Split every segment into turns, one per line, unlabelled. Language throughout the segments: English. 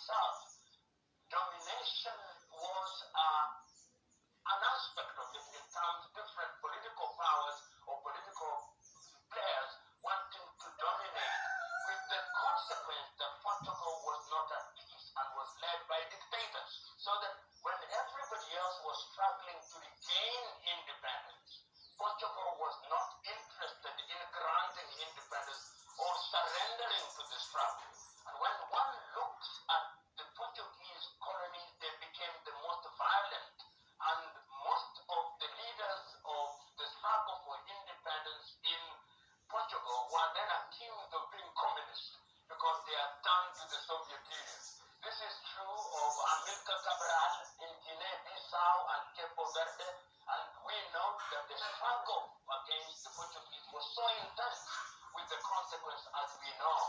itself, domination was an aspect of it in terms of different political powers or political players wanting to dominate, with the consequence that Portugal was not at peace and was led by dictators. So that when everybody else was struggling to regain independence, Portugal was not interested in granting independence or surrendering to the struggle. And when one looks at the Portuguese colonies, they became the most violent, and most of the leaders of the struggle for independence in Portugal were then accused of being communist because they had turned to the Soviet Union. This is true of Amilcar Cabral in Guinea-Bissau and Cape Verde, and we know that the struggle against the Portuguese was so intense, with the consequence, as we know,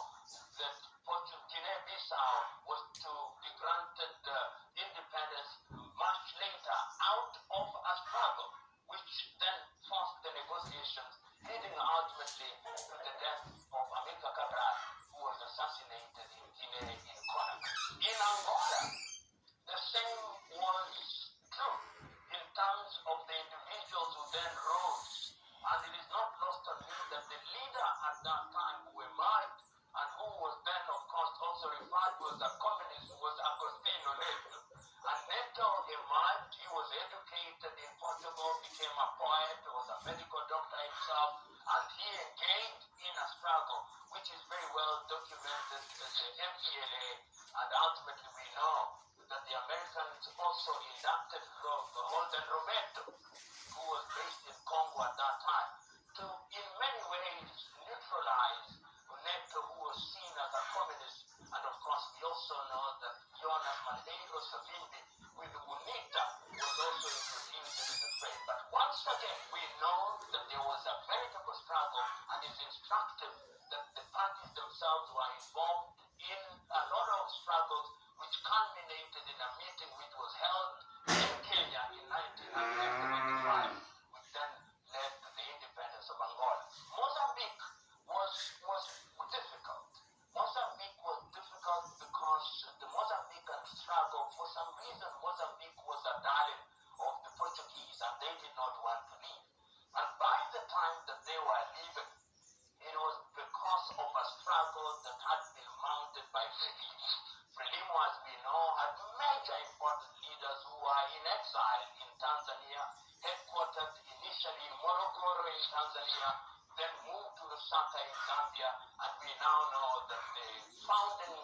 that Guinea-Bissau was to be granted independence much later out of a struggle, which then forced the negotiations, leading ultimately to the death of Amilcar Cabral, who was assassinated in Guinea in Conakry. In Angola, the same was true in terms of the individuals who then rose. And it is not lost on me that the leader at that time who emerged and who was then, of course, also referred to as a communist was Agostinho Neto. And Neto emerged, he was educated in Portugal, became a poet, was a medical doctor himself, and he engaged in a struggle which is very well documented as the MPLA, and ultimately we know that the Americans also inducted Holden Roberto, who was based in Congo at that time, to in many ways neutralize Neto, who was seen as a communist. And of course, we also know that Jonas Malheiro Savimbi with UNITA was also introduced into the frame. But once again, we know that there was a veritable struggle, and it's instructive that the parties themselves were involved in a lot of struggles, which culminated in a meeting which was held in Kenya in 1975, which then led to the independence of Angola. Mozambique was difficult. Mozambique was difficult because the Mozambican struggle, for some reason, Mozambique was a darling of the Portuguese, and they did not want to leave. And by the time that they were leaving, it was because of a struggle that had been mounted by Frelimo. Frelimo, as we know, had major important leaders who were in exile in Tanzania, headquartered initially in Morogoro in Tanzania, then moved to Lusaka in Zambia, and we now know that the founding